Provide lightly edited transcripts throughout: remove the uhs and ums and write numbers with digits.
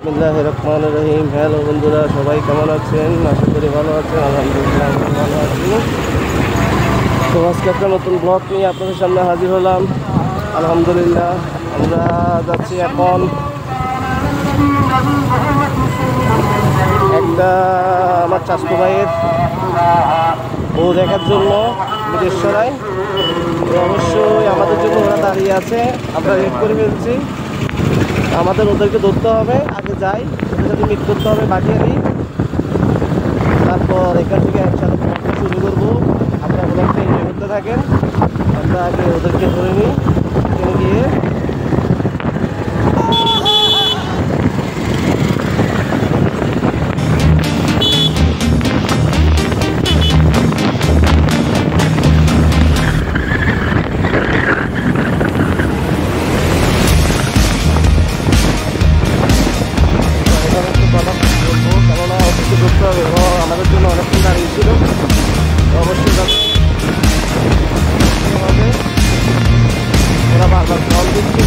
বিসমিল্লাহির রহমানির রহিম। হ্যালো বন্ধুরা, সবাই কেমন আছেন? আশা করি ভালো আছেন। আলহামদুলিল্লাহ আমি ভালো আছি। তো আজকে একটা নতুন ব্লগ নিয়ে আপনাদের সামনে হাজির হলাম। আলহামদুলিল্লাহ আমরা যাচ্ছি এখন একটা আমার চাচতো ভাইয়ের বউ দেখার জন্য বিদেশ্বরায়। তো অবশ্যই আমাদের জন্য ওরা দাঁড়িয়ে আছে, আমরা রেড করে ফেলছি। আমাদের ওদেরকে ধরতে হবে, আগে যাই, ওদের সাথে মিট করতে হবে বাকিয়ারি, তারপর এখান থেকে একসাথে ব্লগটা শুরু করবো। আপনারা ব্লগটা এনজয় করতে থাকেন। আমরা আগে ওদেরকে ধরে নিই, এখানে গিয়ে করতে হবে। আমাদের জন্য অনেকক্ষণ দাঁড়িয়েছিল, অবশ্যই হবে। ওরা বারবার কল দিচ্ছে।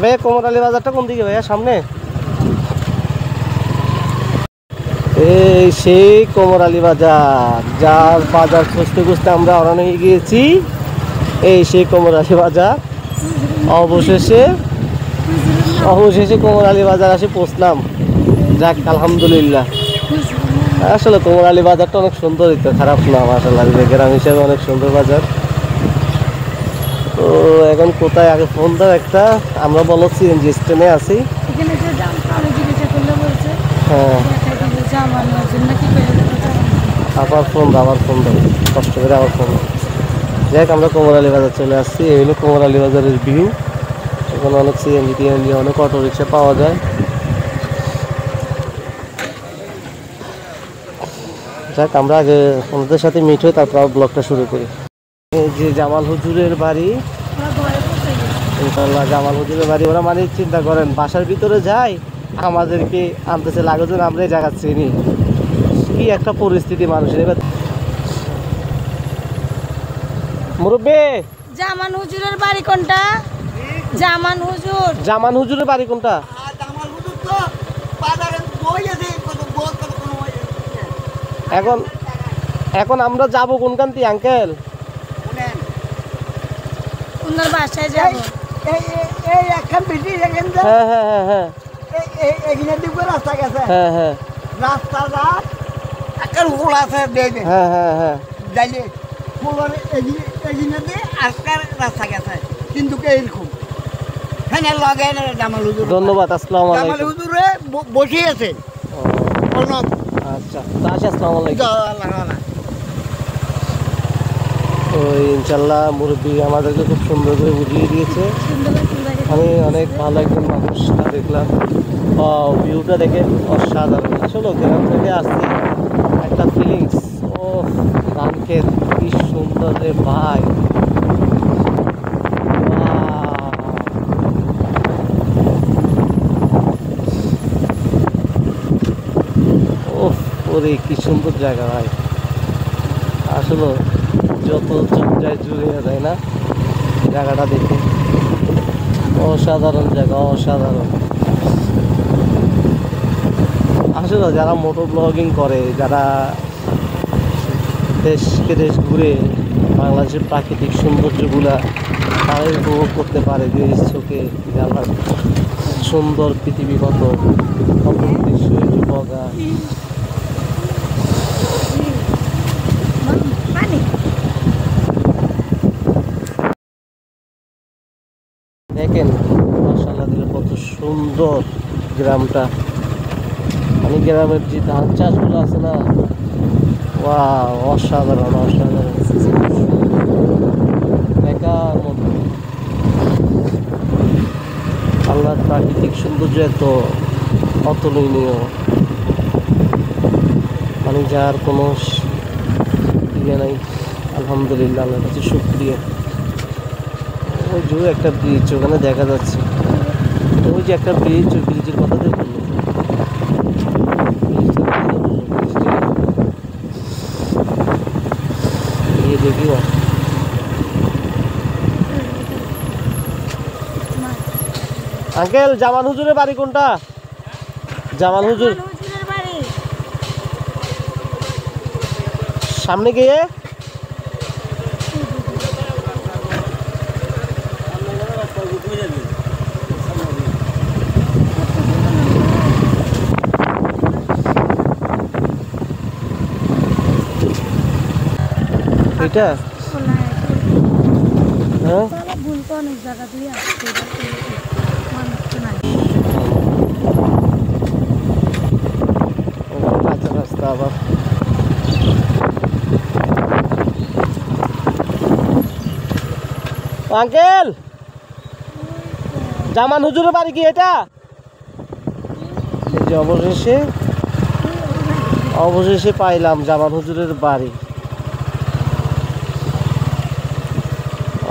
ভাইয়া কোমরালি বাজারটা কোন দিকে ভাইয়া? সামনে? এই সেই কোমরালি বাজার, যার বাজার খুঁজতে খুঁজতে আমরা অরণ্য হয়ে গিয়েছি। এই সেই কোমরালি বাজার, অবশেষে কোমরালি বাজার আসে পৌঁছলাম। যাক আলহামদুলিল্লাহ। আসলে কোমরালি বাজারটা অনেক সুন্দর, তো খারাপ না মাশাআল্লাহ, গ্রাম হিসেবে অনেক সুন্দর বাজার। তো এখন কোথায় আগে ফোন দাও একটা, আমরা বলো সিএনজি স্ট্যান্ডে আছি। হ্যাঁ আবার ফোন দাও, কষ্ট করে আবার ফোন দাও। যাক আমরা কোমরালি বাজার চলে আসছি। এই হলো কোমরালি বাজারের ভিউ। এখানে অনেক সিএনজি টিএনজি, অনেক অটো রিক্সা পাওয়া যায়। যাক আমরা আগে ওনাদের সাথে মিট হই, তারপর ব্লগটা শুরু করি। এই যে জামাল হুজুরের বাড়ি, ইনশাল্লাহ জামাল হুজুরের বাড়ি। ওরা মানে চিন্তা করেন বাসার ভিতরে যাই, আমাদেরকে আনতেছে লাগেজন, আমরা এই জায়গা চিনি। কি একটা পরিস্থিতি মানুষের। এবার মুরব্বী, জামান হুজুরের বাড়ি কোনটা? জামান হুজুরের বাড়ি কোনটা? এখন এখন আমরা যাব কোনখান থেকে আঙ্কেল? উনার বাসায় যাব। এই এখন বিটি দেখেন তো। হ্যাঁ হ্যাঁ হ্যাঁ হ্যাঁ এখানে দিকে রাস্তা গেছে। হ্যাঁ হ্যাঁ রাস্তাটা একটা হোল আছে দেখবে। হ্যাঁ হ্যাঁ হ্যাঁ যাইলে হোলের এখানে দিয়ে আজকাল রাস্তা গেছে, কিন্তু এইরকম হ্যাঁ লগে জামাল হুজুর। ধন্যবাদ, আসসালামু জামাল আলাইকুম। হুজুরে বসে আছে। আচ্ছা আসসালামু আলাইকুম। আল্লাহ তো ইনশাল্লাহ মুরব্বী আমাদেরকে খুব সুন্দর করে বুঝিয়ে দিয়েছে। আমি অনেক ভালো একজন মানুষ দেখলাম। ভিউটা দেখে অসাধারণ। আসলে গ্রাম থেকে আসছি, একটা ফিলিংস। ও ধান ক্ষেত কি সুন্দর রে ভাই। ওরে কি সুন্দর জায়গা ভাই। আসলে যত চোখ যায় জুড়ে যায় না জায়গাটা দেখে। অসাধারণ জায়গা, অসাধারণ। আসলে যারা মোটর ব্লগিং করে, যারা দেশকে দেশ ঘুরে বাংলাদেশের প্রাকৃতিক সৌন্দর্যগুলা তারাই উপভোগ করতে পারে। যে চোখে আল্লাহর সুন্দর পৃথিবী, কত কত দৃশ্য, বগা। দেখেন মাশাআল্লাহ দিলে কত সুন্দর গ্রামটা। মানে গ্রামের যে ধান চাষগুলো আছে না, ওয়াও অসাধারণ অসাধারণ। দেখার মতো আল্লাহর প্রাকৃতিক সৌন্দর্য এত অতুলনীয়, মানে যার কোনো ইয়ে নাই। আলহামদুলিল্লাহ, আল্লাহর কাছে শুকরিয়া। ওই যে একটা ব্রিজ ওখানে দেখা যাচ্ছে, ওই যে একটা ব্রিজ, ওই ব্রিজের কথা দেখুন। দেখিও আঙ্কেল, জামান হুজুরের বাড়ি কোনটা? জামান হুজুর সামনে গিয়ে এটা হ্যাঁ অনেক জায়গা দিয়ে আসছে। কাঁচা রাস্তা আবার। আঙ্কেল, জামান হুজুরের বাড়ি কি এটা? এই যে অবশেষে পাইলাম জামান হুজুরের বাড়ি।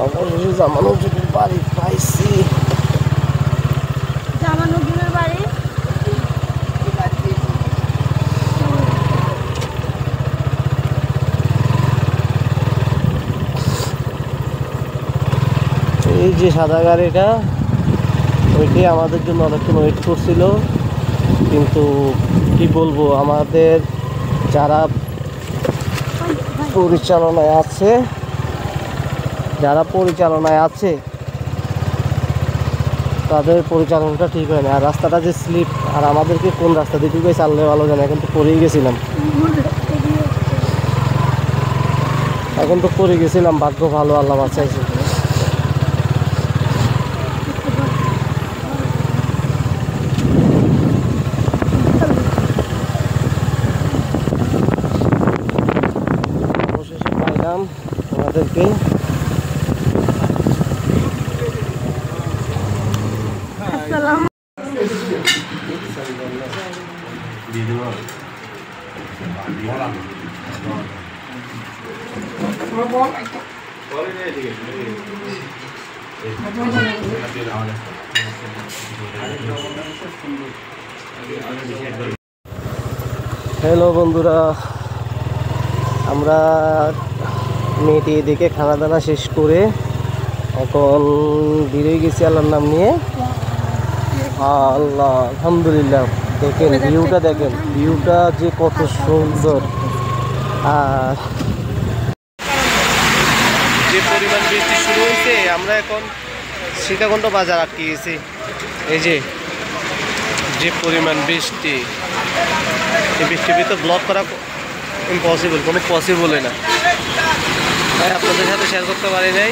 অবশেষে জামান হুজুরের বাড়ি পাইছি। জামান হুজুরের বাড়ি এই যে সাদা গাড়িটা, ওইটাই আমাদের জন্য অনেকক্ষণ ওয়েট করছিল। কিন্তু কি বলবো, আমাদের যারা পরিচালনায় আছে তাদের পরিচালনাটা ঠিক হয় না। আর রাস্তাটা যে স্লিপ, আর আমাদেরকে কোন রাস্তা দিয়ে ঢুকে চাললে ভালো জানে। এখন তো পড়েই গেছিলাম, ভাগ্য ভালো, আল্লাহ বাঁচাইছে। অবশেষে পাইলাম ওনাদেরকে। হ্যালো বন্ধুরা, আমরা মেয়েটি দেখে খানা দানা শেষ করে এখন বেরিয়ে গেছি আল্লাহর নাম নিয়ে। আল্লাহ, আলহামদুলিল্লাহ। দেখেন ভিউটা যে কত সুন্দর। আর যে পরিমাণ বৃষ্টি শুরু হয়েছে, আমরা এখন সীতাকুণ্ড বাজার আটকে গেছি। এই যে পরিমাণ বৃষ্টি, এই বৃষ্টির ভিতরে ব্লগ করা ইম্পসিবল, কোনো পসিবলই না। তাই আপনাদের সাথে শেয়ার করতে পারি নাই।